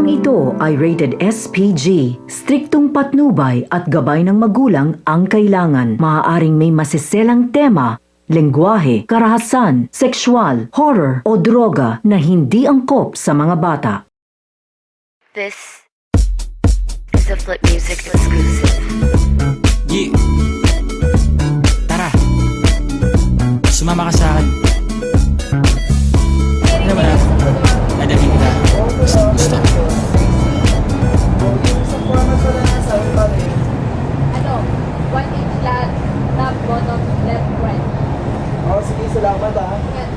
Programang ito ay rated SPG. Striktong patnubay at gabay ng magulang ang kailangan. Maaaring may masiselang tema, lengguwahe, karahasan, sexual, horror o droga na hindi angkop sa mga bata. This is a Flip Music exclusive. Yeah. Tara. Sumama ka sa akin. Ano ba na? Nadalhin kita. Gusto. Ano? 1-inch flat, top, bottom, left, right. Oh, sige, salamat ah. Yan.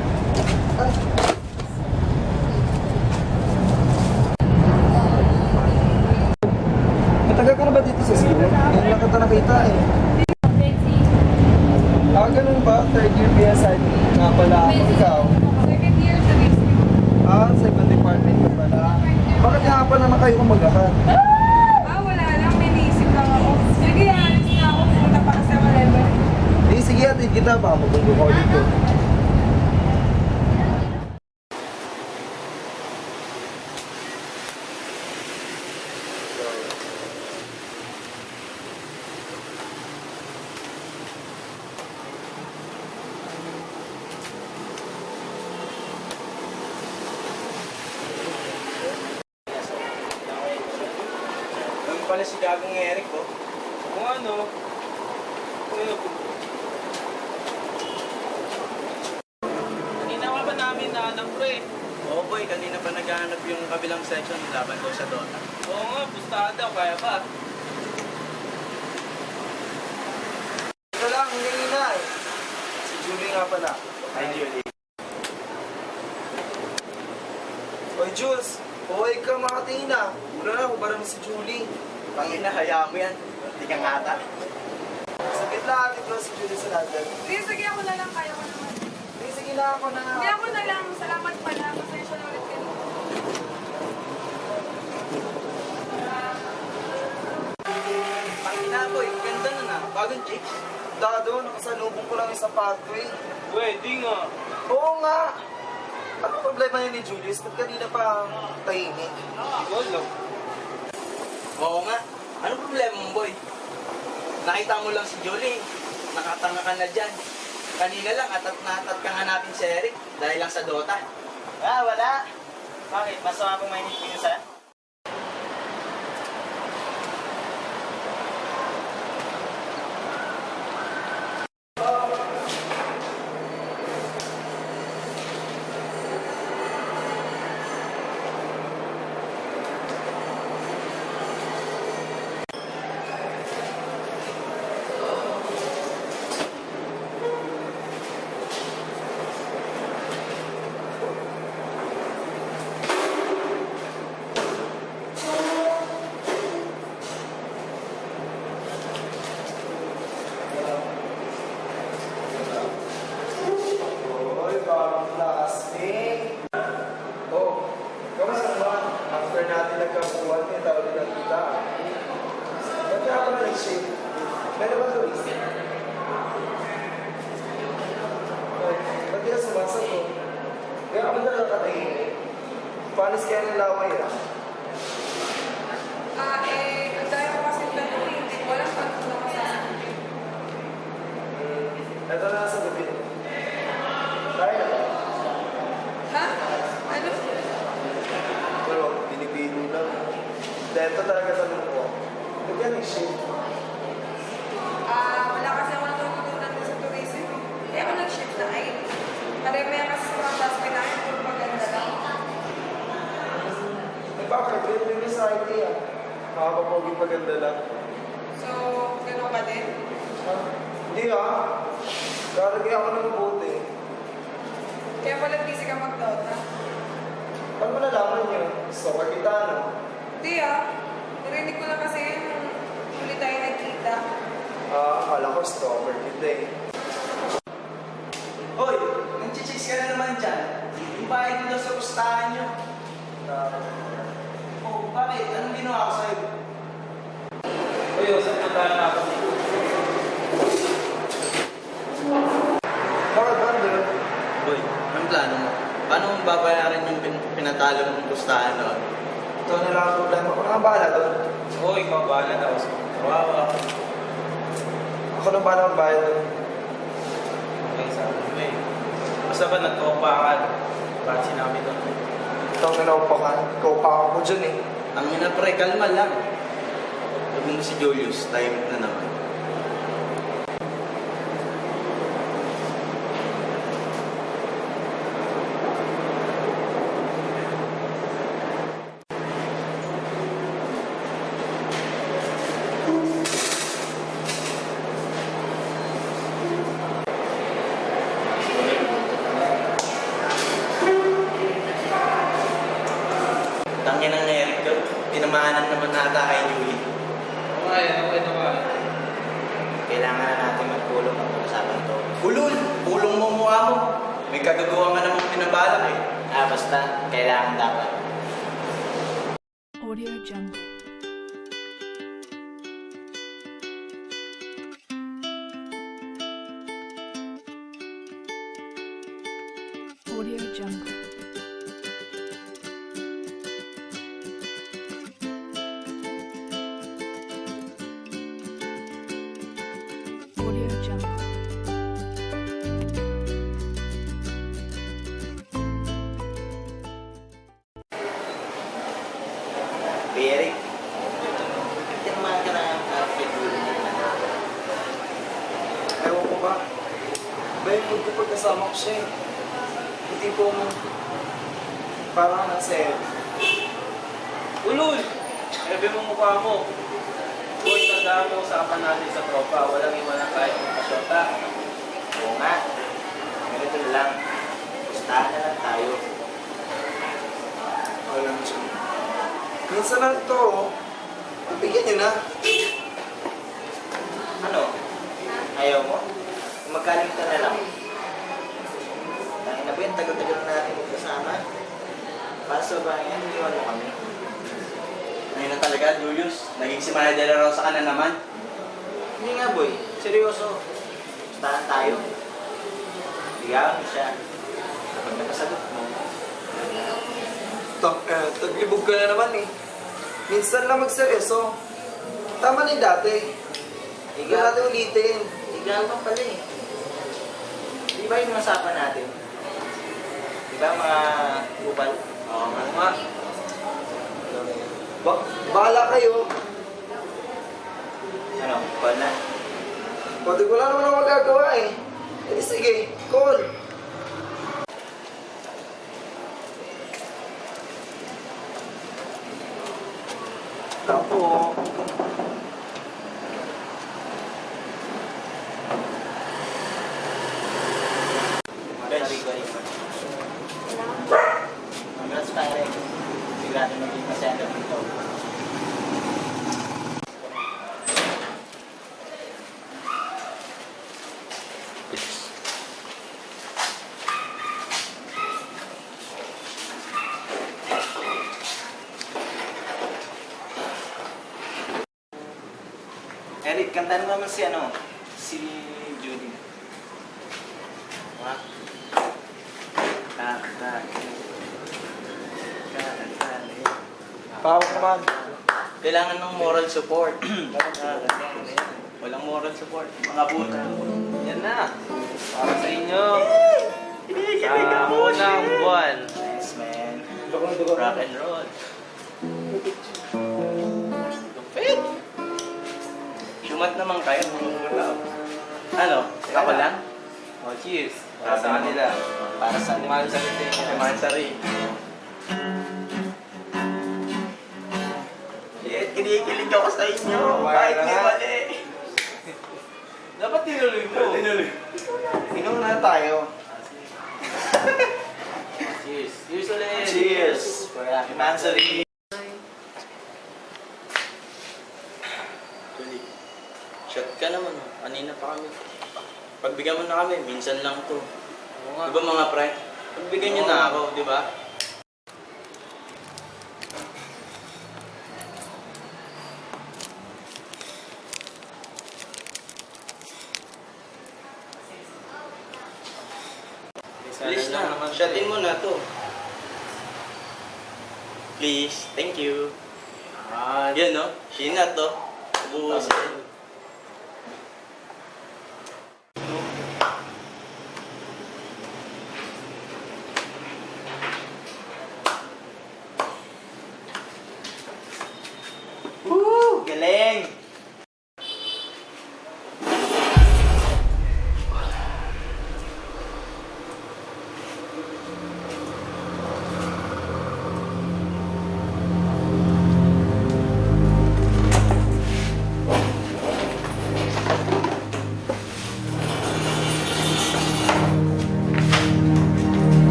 Matagal ka na ba dito sa school? Ngayon lang kita nakita eh. Ah, ganun ba? Third year BSIP nga pala ako. Ikaw? Second year sa next week. Ah, sa ibang department ka pala. Bakit nga pa naman kayo kumagahan? Wala lang. May naisip lang ako. Sige, alis na ako. Punta pa kasi ako level. Eh, sige, atid kita. Baka magulo ko ulit ko. Ano pala si Gagong Eric, oh? Kung ano? Kanina ka ba namin nahanap, pre? Oo, boy. Kanina pa naghahanap yung kabilang section laban ko sa Dota. Oo nga, pustahan daw. Kaya ba? Ito lang, hindi na eh. Si Julie nga pala. Hi, Julie. Oy, Jules. Huwag ka makatingin na. Wala na, hubara mo si Julie. Pangina, hayaan mo yan. Hindi kang ata. Saglit lang, atid ko si Julie sa natin. Sige, ako na lang. Kaya ko naman. Eh, sige na ako na. Hindi ako na lang. Salamat pala. Pasensya na ulit kayo. Pangina, boy. Ganda na na. Bagong chicks. Dado, nakasalubong ko lang yung sapato eh. Pwede nga. Oo nga. Ano problema yun ni Julius? Ba't kanina pa tahimik? Wala. Oo nga. Ano problema mo, boy? Nakita mo lang si Julie. Nakatanga ka na dyan. Kanina lang, atat na atat ka nga natin si Eric dahil lang sa Dota. Ah, wala. Bakit? Masama pong mainit pinsan? Oy, parang plastic. Oh, kamusta naman? After natin nagkakuhan, kaya tawag din ang kita. Ba't kaya pa na nag-shave? Meron ba ito reason? Ay, ba't kaya sumasagot? Kaya ka ba na nakatahimik? Panis kaya ng laway ah? Ang dahil ko kasi tanong eh. Hindi ko alam paano ko lang masasabi. Ito na sa gabi. Tayo na ba? Ha? Ano? Pero binibiro lang. Dito talaga sa lumo. Ba't kaya nag-shave? Wala kasi ako natutunan din sa tourism eh. Kaya ako nag-shift na ay. Pare-maya kasi sa mga classmate namin, puro maganda lang. Nagpapag-grade din sa IT ah. Makakapagpaging maganda lang. So, gano'n ka din? Ah, hindi ah. Karagay ako ng mabuti. Kaya pala busy ka mag-Dota? Paano mo nalaman yun? Stalker kita, no? Hindi narinig ko lang kasi yung huli tayo nagkita. Akala ko stalker kita eh. Hoy, nag-chicks ka na naman dyan. Yung bahay ko daw sa pustahan nyo. Oh, bakit? Anong ginawa ko sa'yo? Uy, saan puntahan na ako dito? Bakit ba, Andrew? Boy, anong plano mo? Paano mo babayaran yung pinatalo mong pustahan noon? Ito na lang ang problema. Ako na ang bahala doon. Oo, ikaw bahala na. Kawawa. Ako na bahala magbayad doon. Okay, sabi mo eh. Basta ba nagkaupakan? Bakit sinabi doon? Ito ang nanaupakan. Kaupakan ko dyan eh. Ang ina pre, kalma lang. Huwag mo si Julius, time na naman. Tangin ang Eric yun. Tinamahanan naman nata kay Julie. Okay naman. Kailangan na natin magpulong ang usapan to. Ulul! Pulong mo mukha mo. May kagagawa ka namang pinabalak eh. Basta kailangan dapat. Audio Jungle. Audio Jungle. Audio Jungle. Eric, tinamahan ka na ang outfit mo. Ewan ko ba? Ba yung mood ko pagkasama ko siya eh. Hindi po mo. Parang nasa Ulul! Ebe mo mukha mo. Uy, tandaan mo usapan natin sa tropa. Walang iwan ng kahit ng kasyota. Oo nga. Ganito na lang. Pustahan na lang tayo. Alam siya. Minsan lang ito, oh. Bigyan niyo na. Ano? Ayaw mo? Magkaling ka na lang. Dahil na ba yung tagal-tagal na natin magkasama? Para sa bayan, iwan mo kami. Ngayon na talaga, Julius. Naging si Maya de la Rosa ka na naman. Hindi nga, boy. Seryoso. Pustahan tayo. Bigawan mo siya. Kapag nakasagot mo, Taglibog ka na naman eh. Minsan lang magseryoso. Tama na yung dati. Hindi natin ulitin. ligaw ka pala eh. Di ba yung nasapan natin? Di ba mga kupal? Oo nga. Bahala kayo. Ano, kupal na? Pwede ko lang naman ang magagawa eh. Eh sige, call. Tapo. Congrats, pare. Sigurado maging masaya ka dito. Eric, kantahan mo naman si si Judy. Ha? Pawak naman. Kailangan ng moral support. Walang moral support. Mga buta. Yan na. Para sa inyo. Sa unang buwan. Nice, man. Dugo. Rock and roll. Lupit. Sumat naman kayo. Ano? Ako lang? Oh, cheers. Para sa kanila. Para sa Mahal sa kanila. Kay Mansari. Shit, kinikilig ako sa inyo. Kahit may mali. Dapat tinuloy mo. Inom na tayo. Cheers. Cheers ulit. Cheers! For Kay Mansari. Shot ka naman. Kanina pa kami. Pagbigyan mo na kami, minsan lang to. Oo nga. Di ba mga pre? Pagbigyan nyo na ako, di ba? Bilis na, shotin mo na to. Please, thank you. Yan no, Sheena to. Ubusin. Woo! Galing!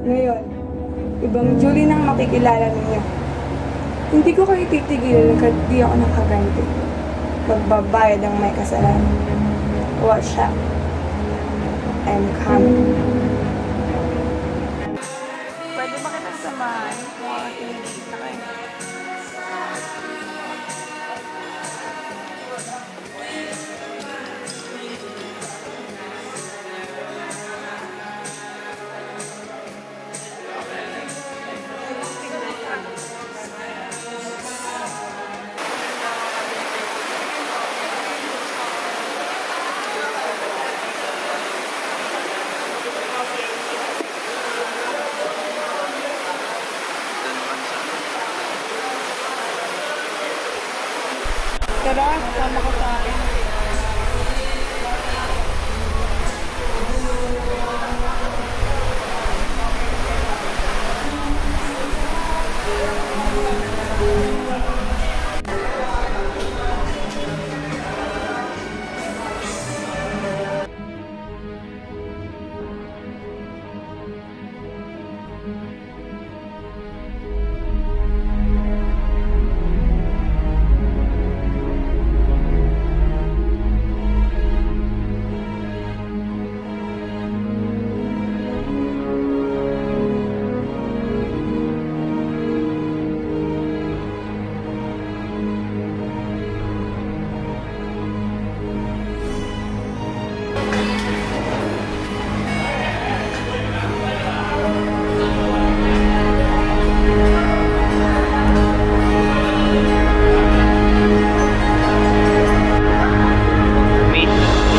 Ngayon, ibang Julie nang makikilala ninyo. Hindi ko kayo titigilan hanggat di ako nakaganti. Magbabayad ang may kasalanan. Watch out. I'm coming. Pwede ba kita samahan? Tinigit na kayo. Tara, sama ka sa akin.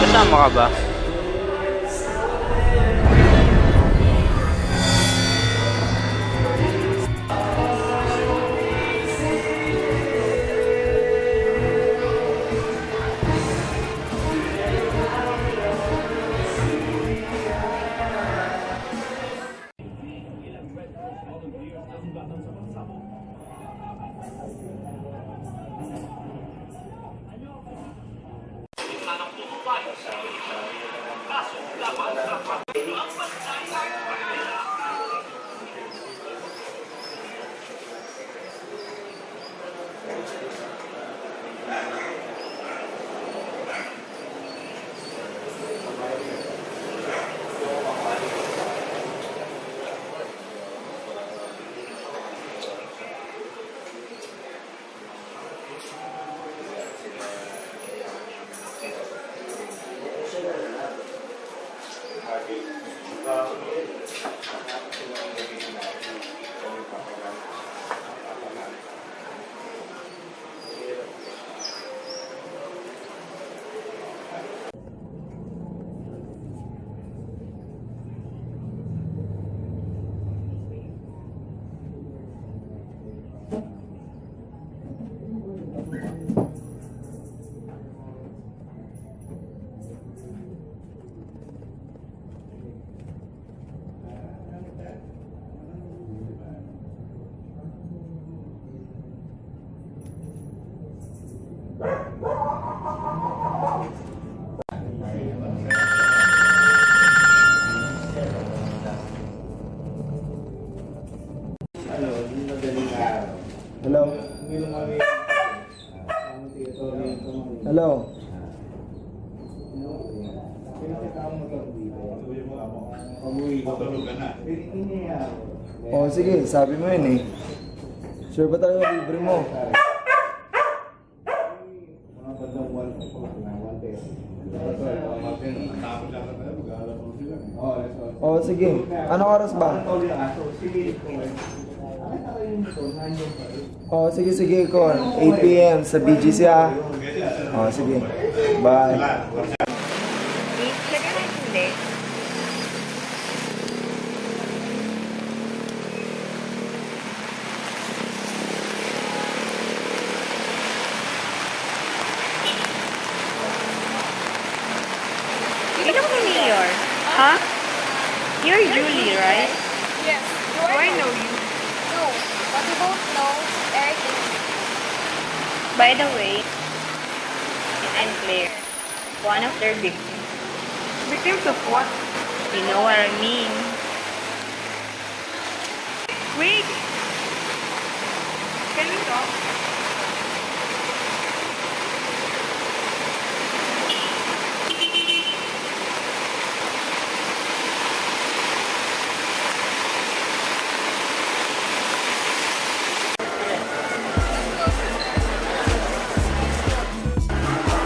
Kasama ka ba? Hello? Hello? Oh, sige, sabi mo yun eh. Sure ba tayo libre mo? Oh, sige. Anong oras ba? Oh, sige, sige, Con. 8 p.m. sa BGC ah. Oh, sige. Bye. Lagyan natin hindi. Ikaw mo Mayor? Huh? You're Julie, right? Yes. Do I know you? No. But we both know Eric is... By the way, I'm Claire, one of their victims. Victims of what? You know what I mean? Wait! Can we talk?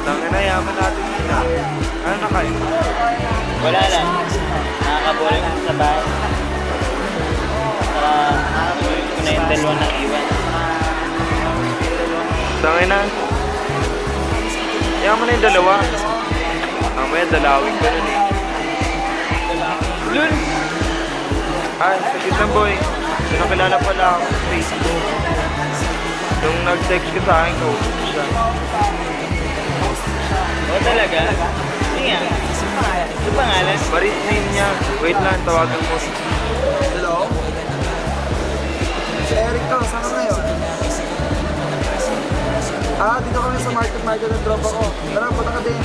Tangin na, yaman natin yun ah. Ano nakain? Wala lang. Nakakaboring ko sa bahay. Saka nakakaboring ko na yung dalawa ng iwan. Tangin na. Yaman na yung dalawa. Mamaya dalawin ka nun eh. Lul! Ay, saglit lang boy. Pinakilala pala ako sa Facebook. Nung nag-text ka sa akin, kausap ko siya. Oo talaga? Sige nga. Ano pangalan? Marit name niya. Wait lang, tawagan mo. Hello? Si Eric to, saan ka ngayon? Ah, dito kami sa market ng tropa ko. Tara, punta ka din.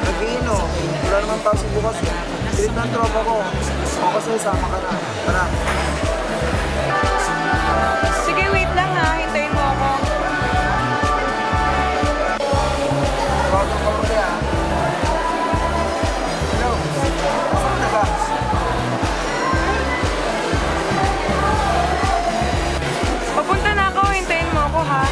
Nag-iino. Wala naman pasok bukas eh. Pilit ng tropa ko. Ako kasi sama ka na. Tara. Sige, wait lang ha. Hintayin mo ako. Tawagan ko ulit ah. Hello? Saan na ba? Papunta na ako. Hintayin mo ako ha.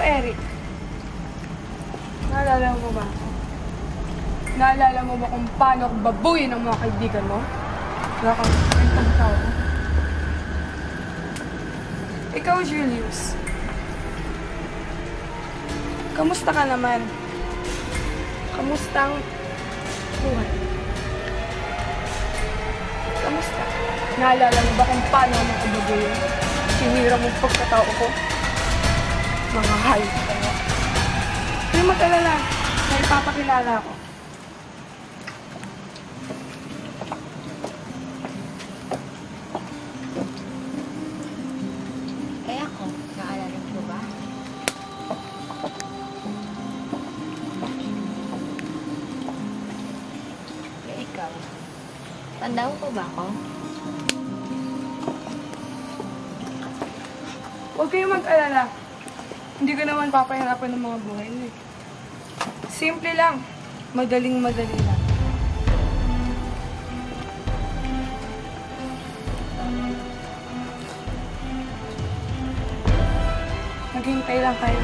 Eric, naalala mo ba ako? Naalala mo ba kung paano ako babuyin ng mga kaibigan mo? Wala kang kwentang tao. Ikaw, Julius. Kamusta ka naman? Kamusta ang buhay? Kamusta? Naalala mo ba kung paano ako makababuyin? Sinira mo ang pagkatao ko? Mga hayop kayo. Hindi mag-alala. May ipapakilala ako. Eh ako, naalala mo ba? Eh ikaw, tanda mo pa ba ako? Huwag kayong mag-alala. Hindi ko naman papahirapan ng mga buhay niyo. Simple lang. Madaling-madali lang. Maghintay lang kayo.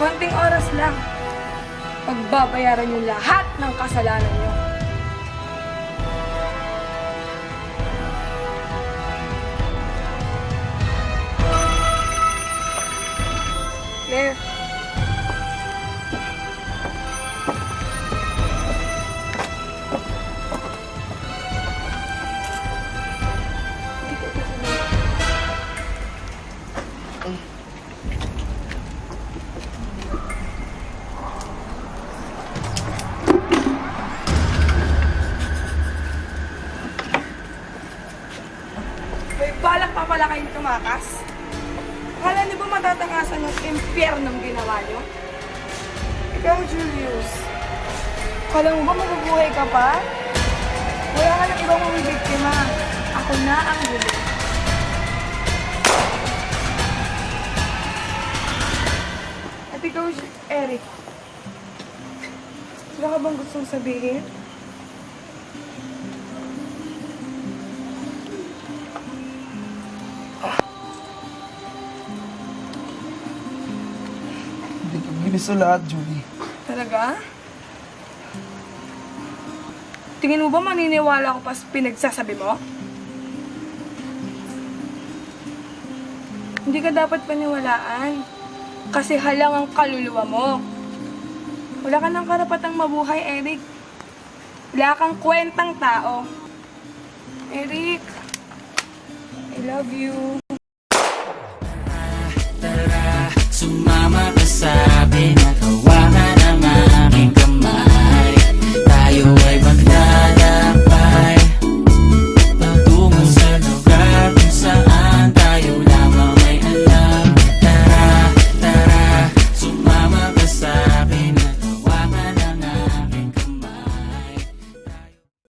Konting oras lang. Pagbabayaran yung lahat ng kasalanan niyo. Claire. May balak pa pala kayong tumakas? Akala niyo ba matatakasan yung impyernong ginawa niyo? Ikaw, Julius. Akala mo ba mabubuhay ka pa? Wala ka ng ibang mamibiktima. Ako na ang huli. At ikaw, Eric. Wala ka bang gustong sabihin? Hindi ko ginis lahat, Julie. Talaga? Tingin mo ba maniniwala ko pa sa pinagsasabi mo? Hindi ka dapat paniwalaan. Kasi halang ang kaluluwa mo. Wala ka ng karapatang mabuhay, Eric. Wala kang kwentang tao. Eric, I love you. Sumama